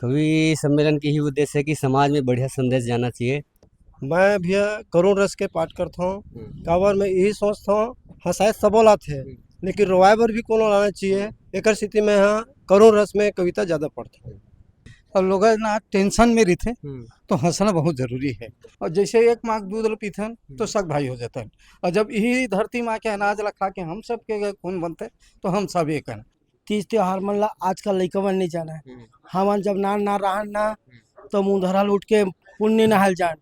कवि सम्मेलन की ही उद्देश्य है कि समाज में बढ़िया संदेश जाना चाहिए। मैं भैया करुण रस के पाठ करता हूँ। काबर मैं यही सोचता हूँ हंसाए सबो लाथे, लेकिन रोवाए बर भी कोनो लाना चाहिए। एकर स्थिति में हाँ करुण रस में कविता ज़्यादा पढ़ता हूँ। और लोग ना टेंशन में रहते तो हंसना बहुत जरूरी है। और जैसे एक माँ दूध पीथन तो सब भाई हो जाता है। और जब यही धरती माँ के अनाज ला खा के हम सब के खून बनते तो हम सब एक हैं। तीज त्योहार मन ला आजकल लइका मन नहीं जाना है। हमन जब ना रहन ना तो मुंह धरा लूट के पुण्य नहाल जान।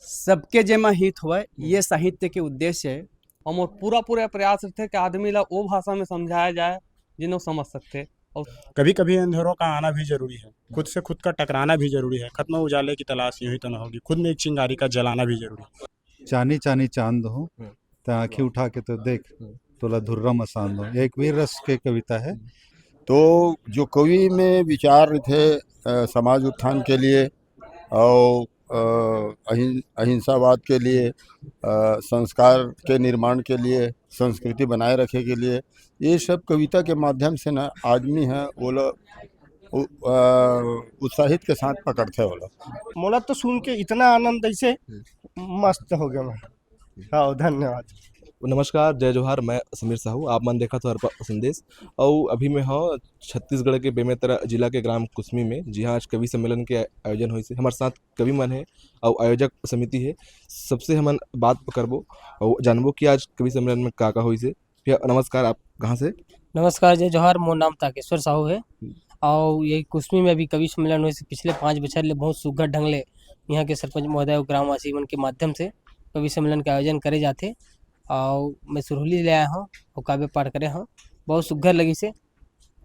सबके जेमा हित होए ये साहित्य के उद्देश्य है। और मोर पूरा प्रयास रहते कि आदमी ला वो भाषा में समझाया जाए जिन्हों समझ सकते। और कभी कभी अंधेरों का आना भी जरूरी है, खुद से खुद का टकराना भी जरूरी है। खत्म उजाले की तलाश यूं ही तो न होगी, खुद में एक चिंगारी का जलाना भी जरूरी है। चानी चानी चांद हो तो आंखें उठा के तो देख, तोला धुर्रा मसान दो, एक वीर रस के कविता है। तो जो कवि में विचार थे समाज उत्थान के लिए और अहिंसावाद के लिए, संस्कार के निर्माण के लिए, संस्कृति बनाए रखे के लिए, ये सब कविता के माध्यम से ना आदमी है वो लोग उत्साहित के साथ पकड़ते वो लोग। मोला तो सुन के इतना आनंद ऐसे मस्त हो गया मैं। हाँ धन्यवाद। नमस्कार, जय जोहार। मैं समीर साहू, आप मन देखा तो हर संदेश। और अभी मैं हाँ छत्तीसगढ़ के बेमेतरा जिला के ग्राम कुसमी में, जी हाँ आज कवि सम्मेलन के आयोजन हुई से। हमारे साथ कवि मन है और आयोजक समिति है। सबसे हमन बात करबो और जानबो कि आज कवि सम्मेलन में का हुई से। भैया नमस्कार, आप कहाँ से? नमस्कार, जय जोहार। मोर नाम ताकेश्वर साहू है और ये कुसमी में अभी कवि सम्मेलन हुए से पिछले 5 बछर ले बहुत सुघर ढंग ले यहाँ के सरपंच महोदय और ग्रामवासी मन के माध्यम से कवि सम्मेलन के आयोजन करे जाते। और मैं सुरहुली ले आया हूँ और काव्य पाठ करे हूँ, बहुत सुघर लगी से।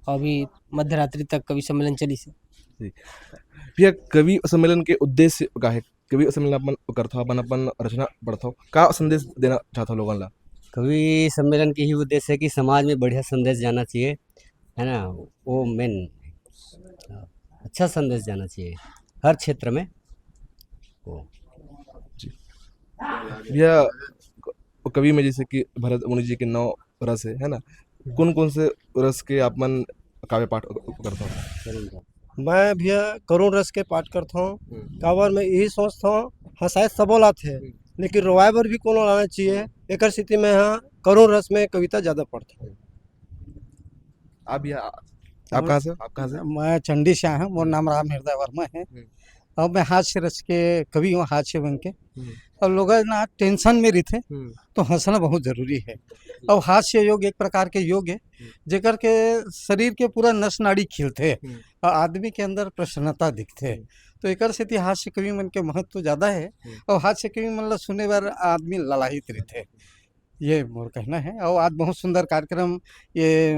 अभी मध्य रात्रि तक कवि सम्मेलन चली से। भैया कवि सम्मेलन के उद्देश्य का है? कवि सम्मेलन अपन करता अपन अपन रचना पढ़ता का संदेश देना चाहता लोगों ला? कवि सम्मेलन की ही उद्देश्य है कि समाज में बढ़िया संदेश जाना चाहिए, है ना। वो मेन अच्छा संदेश जाना चाहिए हर क्षेत्र में। भैया कवि में जैसे कि भरत मुनि जी के 9 रस है ना, कौन कौन से रस के आप मन काव्य पाठ करता हूँ? मैं भैया करुण रस के पाठ करता हूँ। काबर मैं यही सोचता हूँ हंसाए सबो लाथे, लेकिन रोवाए बर भी कोनो लाना चाहिए। एकर स्थिति में हाँ करुण रस में कविता ज़्यादा पढ़ता हूँ। आप भैया आप कहाँ से? आप कहाँ से? मैं चंडी से आया हूँ। मोर नाम राम हृदय वर्मा है और मैं हास्य रस के कवि हूँ, हास्य बन के। और लोग ना टेंशन में रहते तो हंसना बहुत जरूरी है। और हास्य योग एक प्रकार के योग है जेकर के शरीर के पूरा नस नाड़ी खिलते और आदमी के अंदर प्रसन्नता दिखते। तो एकर से हास्य कवि मन के महत्व ज़्यादा है और हास्य कवि मन ला सुने बार आदमी ललाहित रहते, ये मोर कहना है। और आज बहुत सुंदर कार्यक्रम ये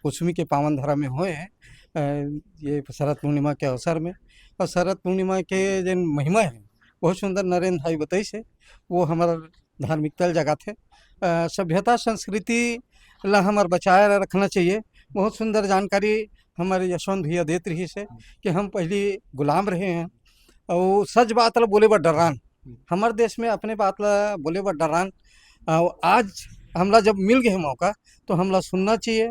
कुसमी के पावन धरा में हुए हैं, ये शरद पूर्णिमा के अवसर में। और शरद पूर्णिमा के जो महिमा है बहुत सुंदर नरेंद्र भाई बताई से, वो हमारा धार्मिकता जगह थे। सभ्यता संस्कृति ला हमार बचाए रखना चाहिए। बहुत सुंदर जानकारी हमारे यशवंत भैया देते रही से कि हम पहले गुलाम रहे हैं और सच बात ला बोले बर डरान। हमारे देश में अपने बात ला बोले बर डरान। आज हमला जब मिल गए मौका तो हमला सुनना चाहिए,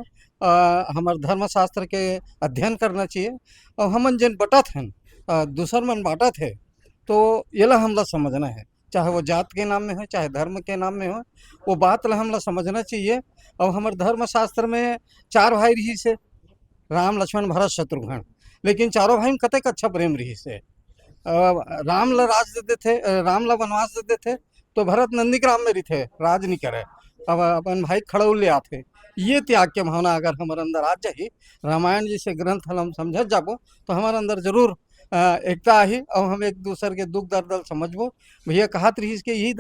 हमारे धर्मशास्त्र के अध्ययन करना चाहिए। और हमन जिन बटत हैं दूसर मन बाटत है तो ये ला हमला समझना है, चाहे वो जात के नाम में हो चाहे धर्म के नाम में हो, वो बात ला हमला समझना चाहिए। और हमारे धर्मशास्त्र में 4 भाई रही से, राम लक्ष्मण भरत शत्रुघ्न, लेकिन चारों भाई में कतक अच्छा प्रेम रही से। राम ला राज दे देते, राम ला वनवास दे देते तो भरत नंदी ग्राम में रही राज नहीं करे, अब अपन भाई खड़ौल ले आते। ये त्याग के भावना अगर हमारे अंदर आ जाए, रामायण जैसे ग्रंथ हम समझ जाबो तो हमारे अंदर जरूर एकता आई और हम एक दूसरे के दुख दर्द समझबो। भैया कहत रही के यही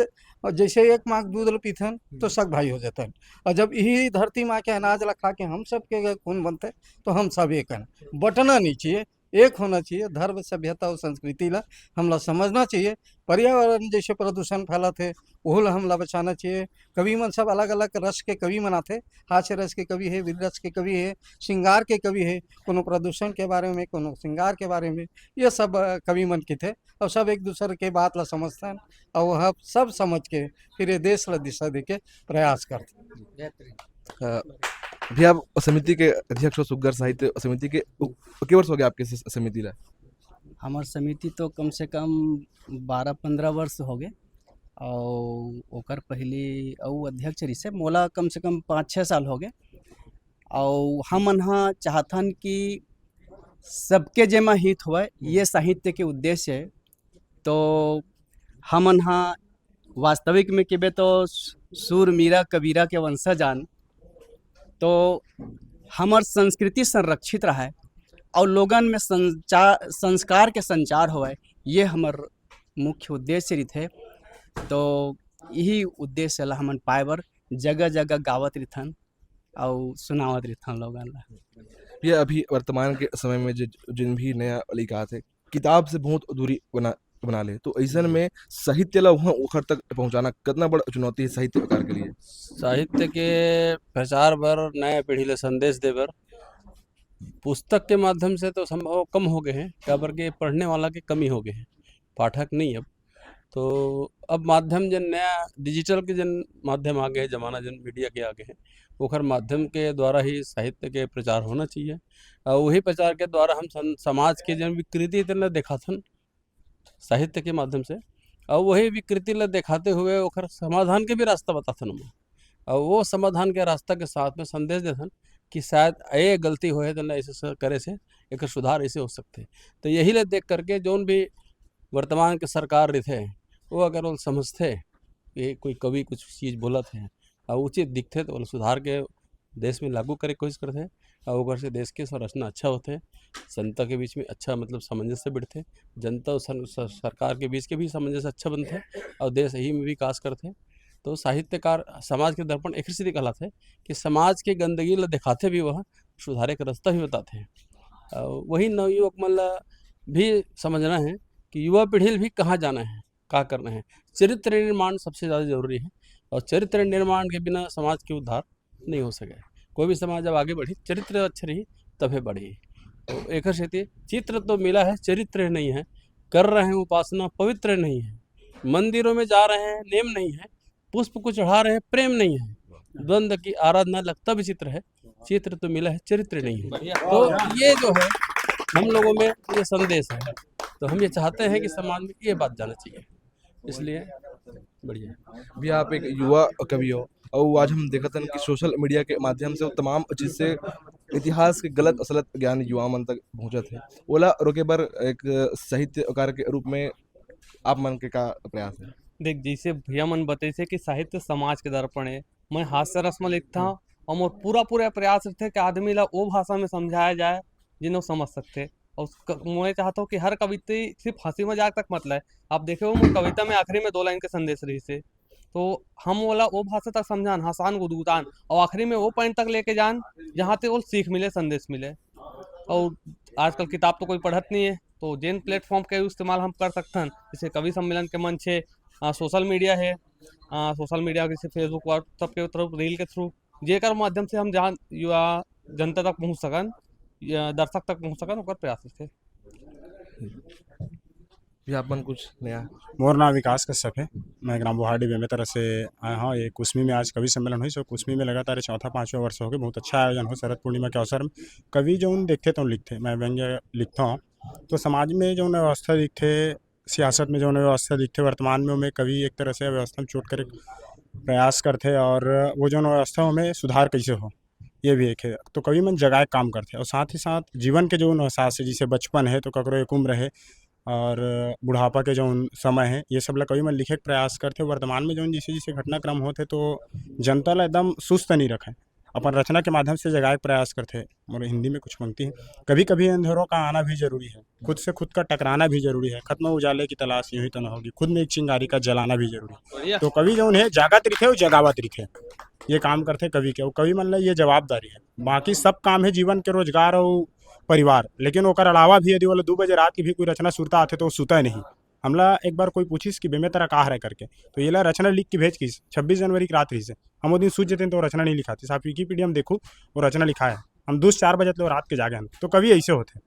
और जैसे एक माँ दूध पीथन तो सब भाई हो जाते। और जब यही धरती माँ के अनाज ला खा के हम सब के खून बनते तो हम सब एक हैं। बटना नहीं चाहिए, एक होना चाहिए। धर्म सभ्यता और संस्कृति ला हमला समझना चाहिए। पर्यावरण जैसे प्रदूषण फैला थे वो ला हमला बचाना चाहिए। कवि मन सब अलग अलग रस के कवि मन आते, हास्य रस के कवि है, वीर रस के कवि है, श्रृंगार के कवि है, कोनो प्रदूषण के बारे में, कोनो श्रृंगार के बारे में, ये सब कवि मन के थे। और सब एक दूसरे के बात ला समझते हैं और वह सब समझ के फिर ये देश ला दिशा दे के प्रयास करते। भैया आप समिति के अध्यक्ष हो, सुग्गर साहित्य समिति के, कितने वर्ष हो गए आपके समिति ला? हमार समिति तो कम से कम 12-15 वर्ष हो गए और ओकर पहले और अध्यक्ष रही से मोला कम से कम 5-6 साल हो गए और हम यहाँ चाहथन कि सबके जेमा हित होए ये साहित्य के उद्देश्य है। तो हम यहाँ वास्तविक में केबे तो सूर मीरा कबीरा के वंशजान तो हमार संस्कृति संरक्षित रहा और लोगन में संस्कार के संचार होए ये हमार मुख्य उद्देश्य रही। तो यही उद्देश्य ला हमन पाए बर जगह जगह गावत रहथन और सुनावत रहथन लोगन ला। ये अभी वर्तमान के समय में जिन भी नया लिखा थे किताब से बहुत दूरी बना ले, तो ऐसन में साहित्य ला वहाँ ओखर तक पहुँचाना कितना बड़ा चुनौती है साहित्यकार के लिए। साहित्य के प्रचार बर नया पीढ़ी ले संदेश दे बर पुस्तक के माध्यम से तो संभव कम हो गए हैं, क्या बर के पढ़ने वाला के कमी हो गए हैं, पाठक नहीं। अब अब माध्यम जन नया डिजिटल के जन माध्यम आ गए, जमाना जन मीडिया के आगे हैं, ओखर माध्यम के द्वारा ही साहित्य के प्रचार होना चाहिए और वही प्रचार के द्वारा हम समाज के जन विकृति ला देखाथन साहित्य के माध्यम से और वही विकृति ला दिखाते हुए ओखर समाधान के भी रास्ता बताथन हम और वो समाधान के रास्ता के साथ में संदेश देथन कि शायद ये गलती होए तो ऐसे करे से एक सुधार ऐसे हो सकते। तो यही ले देख करके जौन भी वर्तमान के सरकार रहे वो अगर वो समझते कि कोई कवि कुछ चीज़ बोलत है और उचित दिखते तो वो सुधार के देश में लागू करे कोशिश करते और ओकर से देश के संरचना अच्छा होते, जनता के बीच में अच्छा मतलब सामंजस्य बढ़ते, जनता और सरकार के बीच के भी सामंजस्य अच्छा बनते और देश यही में विकास करते। तो साहित्यकार समाज के दर्पण एक स्थिति कहलाते कि समाज के गंदगी ला दिखाते भी वह सुधारे का रास्ता भी बताते हैं। वही नवयुवक मन ला भी समझना है कि युवा पीढ़ी भी कहाँ जाना है, क्या करना है। चरित्र निर्माण सबसे ज़्यादा जरूरी है और चरित्र निर्माण के बिना समाज के उद्धार नहीं हो सके। कोई भी समाज जब आगे बढ़ी चरित्र अच्छी रही तभी बढ़ी। तो एक स्थिति चित्र तो मिला है, चरित्र नहीं है, कर रहे हैं उपासना पवित्र नहीं है, मंदिरों में जा रहे हैं नेम नहीं है, पुष्प को चढ़ा रहे हैं प्रेम नहीं है, द्वंद्व की आराधना लगता भी चित्र है, चित्र तो मिला है चरित्र नहीं है। तो ये जो है हम लोगों में ये संदेश है, तो हम ये चाहते हैं कि समाज में ये बात जाना चाहिए, इसलिए बढ़िया। भी आप एक युवा कवि हो और आज हम देखते हैं कि सोशल मीडिया के माध्यम से वो तमाम चीज़ से इतिहास के गलत असलत ज्ञान युवा मन तक पहुँचत है, ओला रोके बर एक साहित्यकार के रूप में आप मन के का प्रयास है। देख जैसे भैया मन बताइसे कि साहित्य समाज के दर्पण है, मैं हास्य रस में लिखता हूँ और मोर पूरा प्रयास रहते कि आदमी ला वो भाषा में समझाया जाए जिन्हों समझ सकते। और मैं चाहता हूँ कि हर कविता सिर्फ हंसी मजाक तक मत लाए। आप देखे हो कविता में आखिरी में 2 लाइन के संदेश रही से, तो हम वो भाषा तक समझान हसान गुदगुदान और आखिरी में वो पॉइंट तक लेके जान जहाँ ते वो सीख मिले संदेश मिले। और आजकल किताब तो कोई पढ़त नहीं है, तो जिन प्लेटफॉर्म का इस्तेमाल हम कर सकते हैं जैसे कवि सम्मेलन के मंच है, सोशल मीडिया है, सोशल मीडिया जैसे फेसबुक व्हाट्सअप के तरफ रील के थ्रू जेकर माध्यम से हम जहाँ युवा जनता तक पहुँच सकन या दर्शक तक पहुँच सकन ओकर प्रयास थे। अपन कुछ नया। मोर नाम विकास कश्यप है, मैं ग्राम बुहाड़ी बेमेतरा से आया हूँ। ये कुसमी में आज कवि सम्मेलन हुई, सो कुसमी में लगातार 4-5वां वर्ष हो गए। बहुत अच्छा आयोजन हो शरद पूर्णिमा के अवसर में। कवि जो देखते तो लिखते, मैं व्यंग्य लिखता हूँ, तो समाज में जो व्यवस्था दिखते, सियासत में जो व्यवस्था दिखते, वर्तमान में मैं कवि एक तरह से व्यवस्था में चोट कर प्रयास करते और वो जो व्यवस्था में सुधार कैसे हो ये भी एक है। तो कवि मन जगाए काम करते और साथ ही साथ जीवन के जो एहसास है, जैसे बचपन है तो ककरो एक उम्र है और बुढ़ापा के जो समय है, ये सब ला कवि मन लिखे के प्रयास करते। वर्तमान में जो जैसे जैसे घटनाक्रम होते तो जनता ला एकदम सुस्त नहीं रखे, अपन रचना के माध्यम से जगाए प्रयास करते। और हिंदी में कुछ पंक्ति है, कभी कभी अंधेरों का आना भी जरूरी है, खुद से खुद का टकराना भी जरूरी है, खत्म उजाले की तलाश यूं ही तो न होगी, खुद में एक चिंगारी का जलाना भी जरूरी है। तो कवि जो है जागत रिखे और जगावत रिखे, ये काम करते कवि के। कवि मन ला ये जवाबदारी है। बाकी सब काम है जीवन के, रोजगार और परिवार, लेकिन ओकर अलावा भी यदि वाला 2 बजे रात की भी कोई रचना सुरता आते तो वो सुता नहीं। हमला एक बार कोई पूछिस कि बेमेतरा का है करके, तो ये ला रचना लिख के भेज किस 26 जनवरी की रात रही से हम वो दिन सूझ जाते तो रचना नहीं लिखाते। आप विकीपीडिया में देखो वो रचना लिखा है, हम 2-4 बजे तो रात के जागे हम। तो कवि ऐसे होते,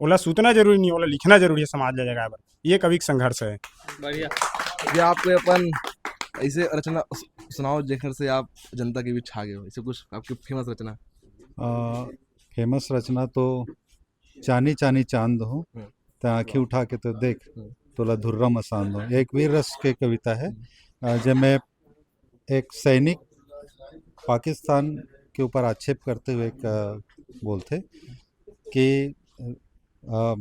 ओला सूतना जरूरी नहीं, ओला लिखना जरूरी है समाज ले जगह पर। ये कवि का संघर्ष है। बढ़िया। ये आपको अपन ऐसे रचना सुनाओ जेकर से आप जनता के बीच छा गए हो, ऐसे कुछ आपकी फेमस रचना। फेमस रचना तो चानी चानी चांद हो, तो आँखी उठा के तो देख तोला धुर्रा मसान दो। एक वीर रस के कविता है जिसमें एक सैनिक पाकिस्तान के ऊपर आक्षेप करते हुए एक बोलते कि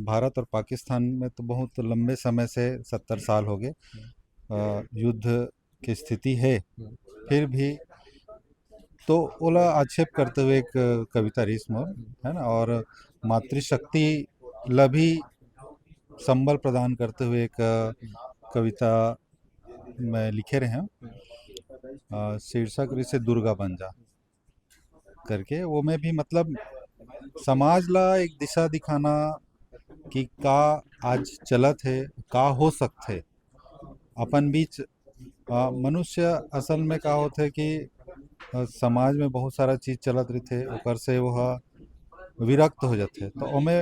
भारत और पाकिस्तान में तो बहुत लंबे समय से 70 साल हो गए युद्ध की स्थिति है, फिर भी तो ओला आक्षेप करते हुए एक कविता रीस मोर है ना, और मातृशक्ति ला भी संबल प्रदान करते हुए एक कविता में लिखे रहे हैं शीर्षक से दुर्गा बन जा करके। वो में भी मतलब समाज ला एक दिशा दिखाना कि का आज चलत है, का हो सकते अपन बीच मनुष्य असल में का होते कि समाज में बहुत सारा चीज चलत रहते ओकर से वह विरक्त हो जाते, तो ओमे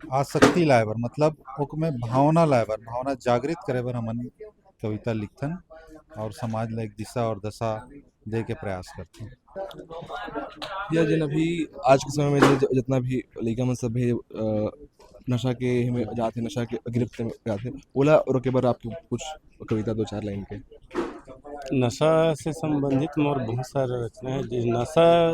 आसक्ति लाए बर मतलब ओकमे भावना लाए बर, भावना जागृत करे बर हमन कविता लिखथन और समाज ला एक दिशा और दशा दे के प्रयास करते हैं। या जिन अभी आज के समय में जितना भी लइका मन सब है नशा के में जाते, नशा के गिरफ्त में जाते, ओला रोके बर आपके कुछ कविता 2-4 लाइन के। नशा से संबंधित मोर बहुत सारे रचना है। नशा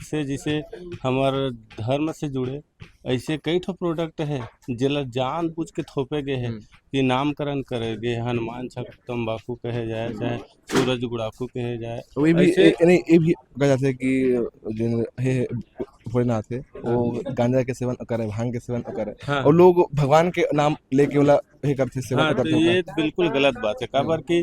से जैसे हमार धर्म से जुड़े ऐसे कई ठो प्रोडक्ट है जेला जान बुझ के थोपे गए हैं कि नामकरण करे गए, हनुमान छक तम्बाकू कहे जाए चाहे सूरज गुड़ाकू कहे जाए। वही भी ऐसे नहीं, ये भी कहा जाता है कि जिन है भोलेनाथ है वो गांजा के सेवन करे, भांग के सेवन करे, हाँ और लोग भगवान के नाम लेके वाला ये करते सेवन हाँ, तो करते ये होगा। बिल्कुल गलत बात है। काबर कि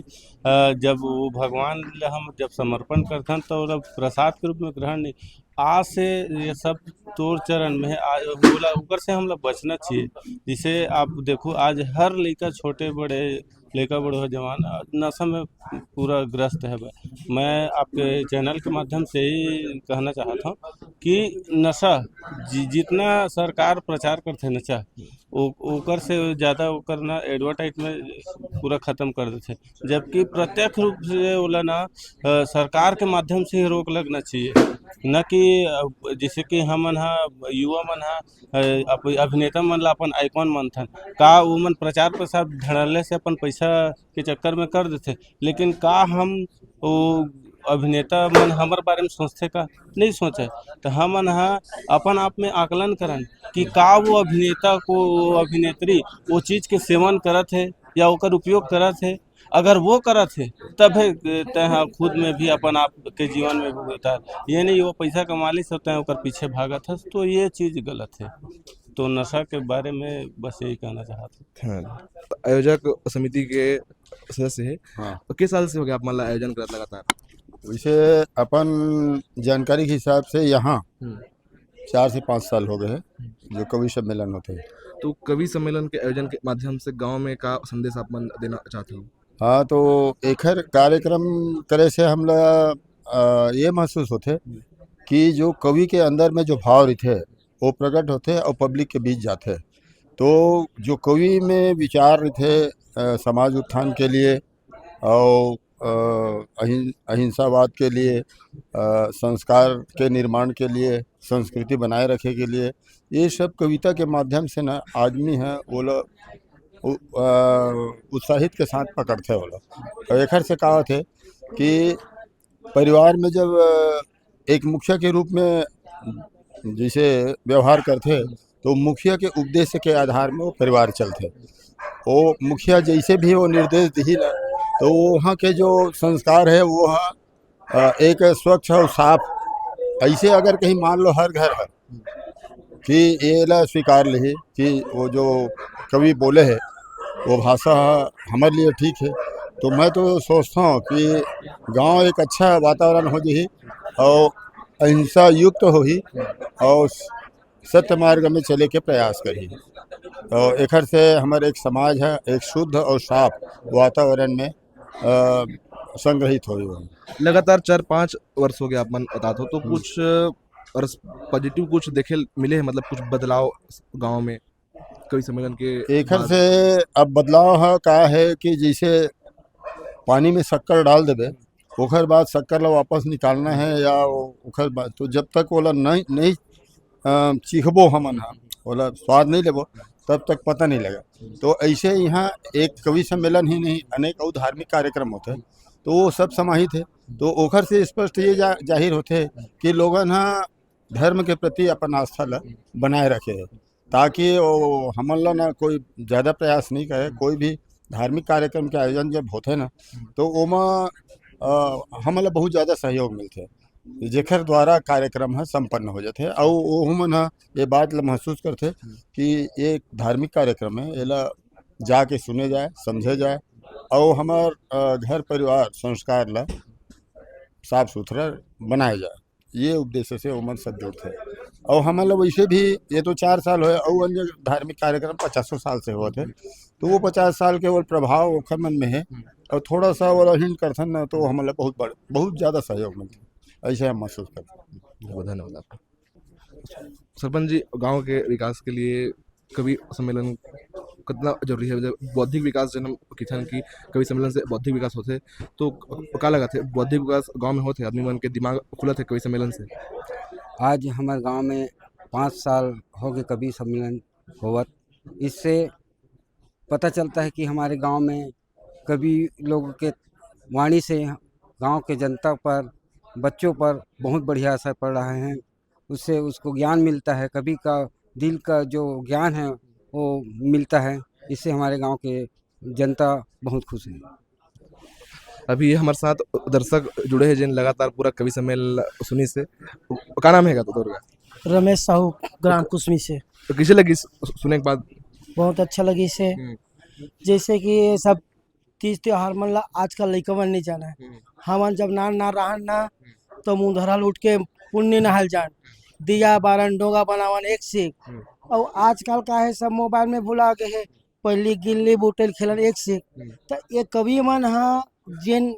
जब वो भगवान ला हम जब समर्पण करथन तो ओला प्रसाद के रूप में ग्रहण नहीं, आज से ये सब तोर चरण में है। बोला ऊपर से हम लोग बचना चाहिए। जिसे आप देखो आज हर लड़का छोटे बड़े लड़का बड़े हो जवान नशा में पूरा ग्रस्त है। मैं आपके चैनल के माध्यम से ही कहना चाहता हूँ कि नशा जितना सरकार प्रचार करते नशा ओकर से ज़्यादा ओकर ना एडवर्टाइज में पूरा ख़त्म कर देते, जबकि प्रत्यक्ष रूप से ओला ना सरकार के माध्यम से ही रोक लगना चाहिए, न कि जैसे कि हमन हा युवा मन हा अभिनेता मन ला अपन आइकॉन मानथन का वो मन प्रचार प्रसार धड़ल्ले से अपन पैसा के चक्कर में कर देते, लेकिन का हम वो अभिनेता मन हमारे बारे में सोचते का नहीं सोचे। तो हमन हा अपन आप में आकलन करन कि का वो अभिनेता को वो अभिनेत्री वो चीज़ के सेवन करत है या ओकर उपयोग करत है। अगर वो करत है तब है तह खुद में भी अपन आप के जीवन में भी होता है, ये नहीं वो पैसा कमा ली सब तय ओकर पीछे भागत है, तो ये चीज़ गलत है। तो नशा के बारे में बस यही कहना चाहते हाँ, तो आयोजक समिति के सदस्य है। हाँ। तो किस साल से हो गया आप मतलब आयोजन करत लगातार? वैसे अपन जानकारी के हिसाब से यहाँ 4 से 5 साल हो गए हैं जो कवि सम्मेलन होते हैं। तो कवि सम्मेलन के आयोजन के माध्यम से गांव में का संदेश आप मन देना चाहते हो? हाँ, तो एकर कार्यक्रम करे से हम लोग ये महसूस होते कि जो कवि के अंदर में जो भाव रहते वो प्रकट होते और पब्लिक के बीच जाते। तो जो कवि में विचार रहते समाज उत्थान के लिए और अहिंसावाद के लिए, संस्कार के निर्माण के लिए, संस्कृति बनाए रखे के लिए, ये सब कविता के माध्यम से ना आदमी है वो लोग उत्साहित के साथ पकड़ते वो लोग। और एक से कहा थे कि परिवार में जब एक मुखिया के रूप में जैसे व्यवहार करते तो मुखिया के उपदेश के आधार में वो परिवार चलते। वो मुखिया जैसे भी वो निर्देश दी ना तो वहाँ के जो संस्कार है वो एक स्वच्छ और साफ, ऐसे अगर कहीं मान लो हर घर है कि ये ला स्वीकार ले कि वो जो कवि बोले है वो भाषा हमारे लिए ठीक है। तो मैं तो सोचता हूँ कि गांव एक अच्छा वातावरण हो जाए और अहिंसा युक्त हो ही और सत्य मार्ग में चले के प्रयास करी। तो एक से हमारे एक समाज है एक शुद्ध और साफ वातावरण में संग्रहित हो। लगातार 4-5 वर्ष हो गया आप मन बता दो, तो कुछ और पॉजिटिव कुछ देखे मिले हैं, मतलब कुछ बदलाव गांव में कवि सम्मेलन के एक से अब बदलाव है का है कि जैसे पानी में शक्कर डाल देवे ओकर बाद शक्कर ला वापस निकालना है या ओकर बाद, तो जब तक ओला नहीं चीखबो हमन हा ओला स्वाद नहीं लेबो तब तक पता नहीं लगा। तो ऐसे यहाँ एक कवि सम्मेलन ही नहीं, अनेक और धार्मिक कार्यक्रम होते हैं, तो वो सब समाहित है। तो ओखर से स्पष्ट ये जाहिर होते है कि लोगन हाँ धर्म के प्रति अपन आस्था ला बनाए रखे है, ताकि वो हमन ला ना कोई ज़्यादा प्रयास नहीं करे। कोई भी धार्मिक कार्यक्रम के आयोजन जब होते ना, तो ओमा हमन ला बहुत ज़्यादा सहयोग मिलते है, जेखर द्वारा कार्यक्रम है संपन्न हो जाते हैं। और वो मन ह ये बात ला महसूस करते कि ये एक धार्मिक कार्यक्रम है, एला जाके सुने जाए, समझे जाए, और हमार घर परिवार संस्कार ला साफ सुथरा बनाया जाए। ये उद्देश्य से ओमन सब जुड़ते हैं। और हमन ला वैसे भी ये तो 4 साल हो, और अन्य धार्मिक कार्यक्रम 50 साल से होते, तो वो 50 साल के वो प्रभाव ओखर मन में है, और थोड़ा सा वो हिंट करथन ना, तो हमन ला बहुत ज़्यादा सहयोग मिलता है। ऐसे हम महसूस करते हैं। बहुत धन्यवाद आपका। सरपंच जी, गांव के विकास के लिए कवि सम्मेलन कितना जरूरी है? जब बौद्धिक विकास जन किसान की कवि सम्मेलन से बौद्धिक विकास होते, तो का लगा थे बौद्धिक विकास गांव में होते, आदमी मन के दिमाग खुला थे कवि सम्मेलन से? आज हमारे गांव में 5 साल हो गए कवि सम्मेलन होवत। इससे पता चलता है कि हमारे गांव में कवि लोगों के वाणी से गांव के जनता पर, बच्चों पर बहुत बढ़िया असर पड़ रहा है। उससे उसको ज्ञान मिलता है, कवि का दिल का जो ज्ञान है वो मिलता है। इससे हमारे गांव के जनता बहुत खुश है। अभी हमारे साथ दर्शक जुड़े हैं जिन लगातार पूरा कवि सम्मेलन सुनी से, का नाम है तो रमेश साहू, ग्राम कुसमी से। तो कैसे लगी सुनने के बाद? बहुत अच्छा लगी से, जैसे कि ये सब तीज त्योहार मन ला आजकल लइका मन नहीं जाना है। हमन जब ना रहन ना, तो मुँह धरल उठ के पुण्य नहल जान, दिया बारन डोगा बनावन एक से एक। और आजकल का है सब मोबाइल में भुला गए है, पहली गिल्ली बुटेल खेलन एक से एक। तो ये कवि मन हाँ जिन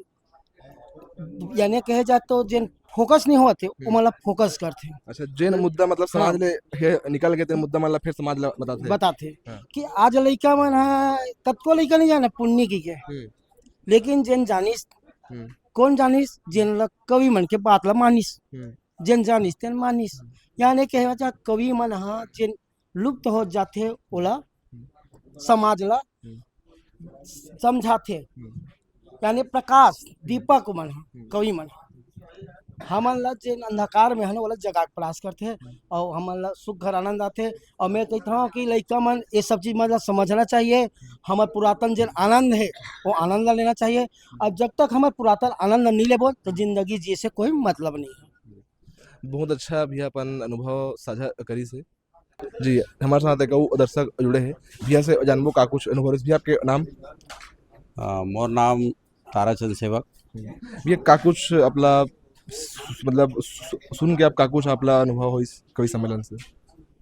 यानी कहे जाए तो जिन फोकस नहीं होते, वो मतलब फोकस करते। अच्छा, जेन मुद्दा मतलब समाज ले हे निकल गए थे, मुद्दा मतलब फिर समाज ला बताते कि आज लइका मन हाँ कतको लइका नहीं जाने पुण्य की के, लेकिन जिन जानिस कौन जानिस, जिन ला कवि मन के बात ला मानिस, जिन जानिस तेन मानिस। यानी कहे जाए कवि मन हाँ जिन लुप्त हो जाते ओला समाज ला समझाते, यानी प्रकाश दीपक मन कवि मन हमन ला जिन अंधकार में है ना, वो जगा के प्रयास करते हैं, और हमन ला सुख घर आनंद आते। और मैं कहता हूँ कि लड़का मन ये सब चीज़ मतलब समझना चाहिए। हमारे पुरातन जिन आनंद है वो आनंद लेना चाहिए। अब जब तक हमारे पुरातन आनंद नहीं लेबो तो जिंदगी जी से कोई मतलब नहीं है। बहुत अच्छा भैया अपन अनुभव साझा करी से जी। हमारे साथ एक दर्शक जुड़े हैं, भैया से जानबो का कुछ अनुभव। भैया आपके नाम? मोर नाम ताराचंद सेवक। भैया का कुछ अपना मतलब सुन के आप का कुछ अपना अनुभव हो इस कवि सम्मेलन से?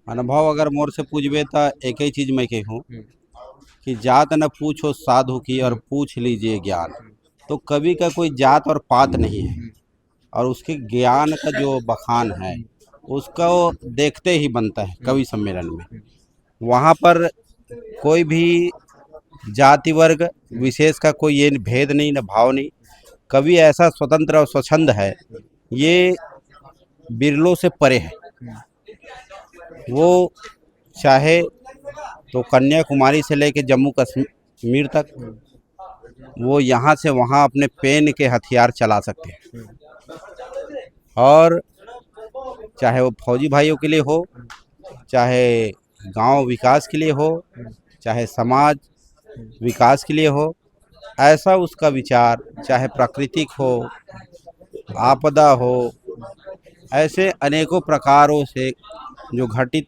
अनुभव अगर मोर से पूछबे तो एक ही चीज मैं कहूँ कि जात न पूछो साधु की और पूछ लीजिए ज्ञान। तो कवि का कोई जात और पात नहीं है, और उसके ज्ञान का जो बखान है उसको देखते ही बनता है कवि सम्मेलन में। वहाँ पर कोई भी जाति वर्ग विशेष का कोई ये भेद नहीं, न भाव नहीं। कवि ऐसा स्वतंत्र और स्वच्छंद है, ये बिरलों से परे है। वो चाहे तो कन्याकुमारी से लेके जम्मू कश्मीर तक, वो यहाँ से वहाँ अपने पेन के हथियार चला सकते हैं। और चाहे वो फौजी भाइयों के लिए हो, चाहे गांव विकास के लिए हो, चाहे समाज विकास के लिए हो, ऐसा उसका विचार, चाहे प्राकृतिक हो, आपदा हो, ऐसे अनेकों प्रकारों से जो घटित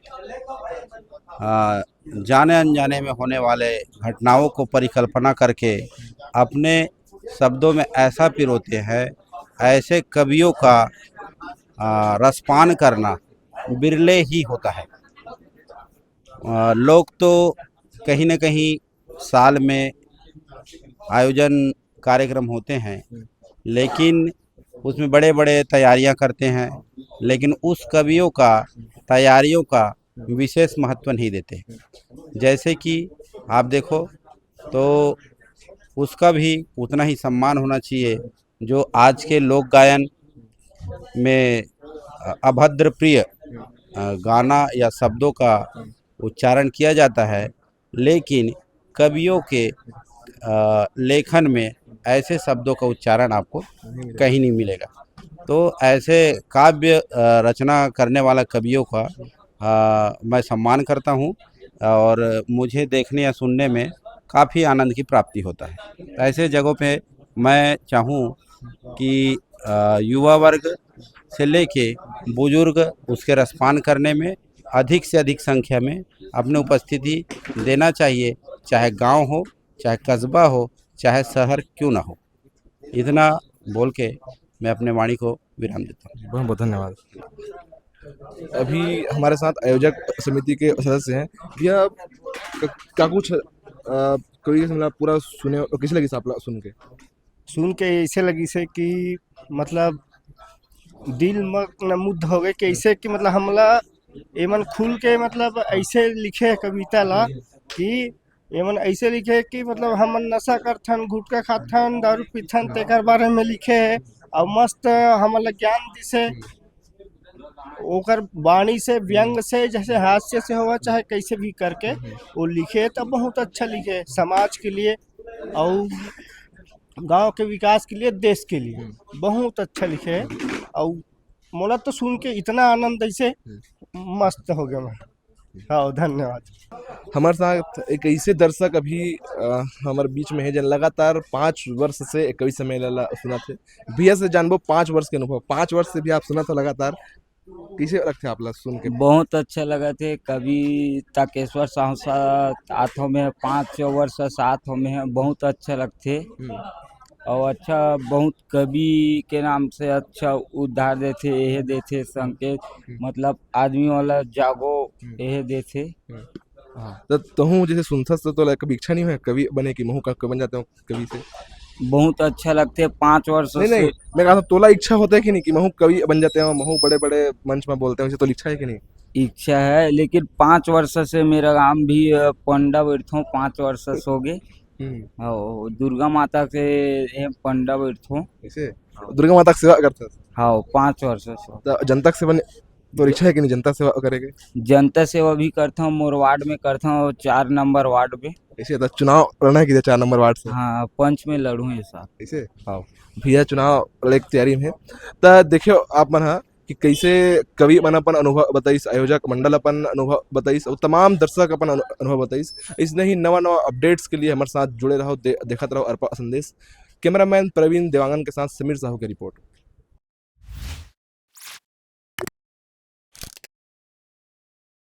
जाने अनजाने में होने वाले घटनाओं को परिकल्पना करके अपने शब्दों में ऐसा पिरोते हैं। ऐसे कवियों का रसपान करना बिरले ही होता है। लोग तो कहीं न कहीं साल में आयोजन कार्यक्रम होते हैं, लेकिन उसमें बड़े बड़े तैयारियां करते हैं, लेकिन उस कवियों का तैयारियों का विशेष महत्व नहीं देते। जैसे कि आप देखो तो उसका भी उतना ही सम्मान होना चाहिए जो आज के लोक गायन में अभद्र प्रिय गाना या शब्दों का उच्चारण किया जाता है, लेकिन कवियों के लेखन में ऐसे शब्दों का उच्चारण आपको कहीं नहीं मिलेगा। तो ऐसे काव्य रचना करने वाला कवियों का मैं सम्मान करता हूँ और मुझे देखने या सुनने में काफ़ी आनंद की प्राप्ति होता है। ऐसे जगहों पे मैं चाहूँ कि युवा वर्ग से लेके बुजुर्ग उसके रसपान करने में अधिक से अधिक संख्या में अपनी उपस्थिति देना चाहिए, चाहे गांव हो, चाहे कस्बा हो, चाहे शहर क्यों ना हो। इतना बोल के मैं अपने वाणी को विराम देता हूँ। बहुत बहुत धन्यवाद। अभी हमारे साथ आयोजक समिति के सदस्य हैं। यह क्या कुछ कवि मतलब पूरा सुने और कैसे लगी आप सुन के ऐसे लगी से कि मतलब दिल में मुग्ध हो गए कि ऐसे कि मतलब हमला एमन खुल के मतलब ऐसे लिखे है कविता ला कि एमन ऐसे लिखे कि मतलब हमन नशा करथन, गुटखा खाथन, दारू पीथन तेकर बारे में लिखे है और मस्त हमला ज्ञान दिसे ओकर वाणी से, व्यंग से, जैसे हास्य से हुआ चाहे कैसे भी करके वो लिखे तो बहुत अच्छा लिखे, समाज के लिए और गांव के विकास के लिए, देश के लिए बहुत अच्छा लिखे है। और मोला तो सुन के इतना आनंद ऐसे मस्त हो गया मैं। हाँ, धन्यवाद। हमारे साथ एक ऐसे दर्शक अभी हमारे बीच में है जन लगातार 5 वर्ष से एक कवि सम्मेलन सुना थे। भैया से जानबो 5 वर्ष के अनुभव, 5 वर्ष से भी आप सुना था लगातार, कैसे लगते आप लोग सुन के? बहुत अच्छा लगा थे। कवि ताकेश्वर साहू साथ में 5 वर्ष साथ में है, बहुत अच्छा लगते और अच्छा बहुत कवि के नाम से अच्छा उद्धार देते, यह देते संकेत, मतलब आदमी वाला जागो यह देते। तो तुम जैसे सुनता तो कभी इच्छा नहीं है कवि बने की महू का बन जाते हो कवि से? बहुत अच्छा लगते 5 वर्ष नहीं से। नहीं, मैं कहा तोला इच्छा होता है कि नहीं कि महू कवि बन जाते हो, महू बड़े बड़े मंच में बोलते हैं, तो इच्छा है कि नहीं? इच्छा है, लेकिन 5 वर्ष से मेरा काम भी पंडा बैठो 5 वर्ष हो गए। दुर्गा माता के पंडा बैठो, ऐसे दुर्गा माता की सेवा करते हैं? हाँ, 5 वर्ष से। तो जनता सेवा तो इच्छा है कि नहीं जनता सेवा करेंगे? जनता सेवा भी करता हूँ, मोर वार्ड में करता हूँ, 4 नंबर वार्ड में। ऐसे तो चुनाव लड़ना है कि 4 नंबर वार्ड से? हाँ, पंच में लड़ूँ ये साथ। ऐसे हाँ, भैया चुनाव लड़ने की तैयारी में है। तो देखियो आप मन कि कैसे कवि मन अपन अनुभव बताइस, आयोजक मंडल अपन अनुभव बताइस और तमाम दर्शक अपन अनुभव बताइस। इसने ही नवा नवा अपडेट्स के लिए हमारे साथ जुड़े रहो, देखते रहो अरपा संदेश। कैमरामैन प्रवीण देवांगन के साथ समीर साहू की रिपोर्ट।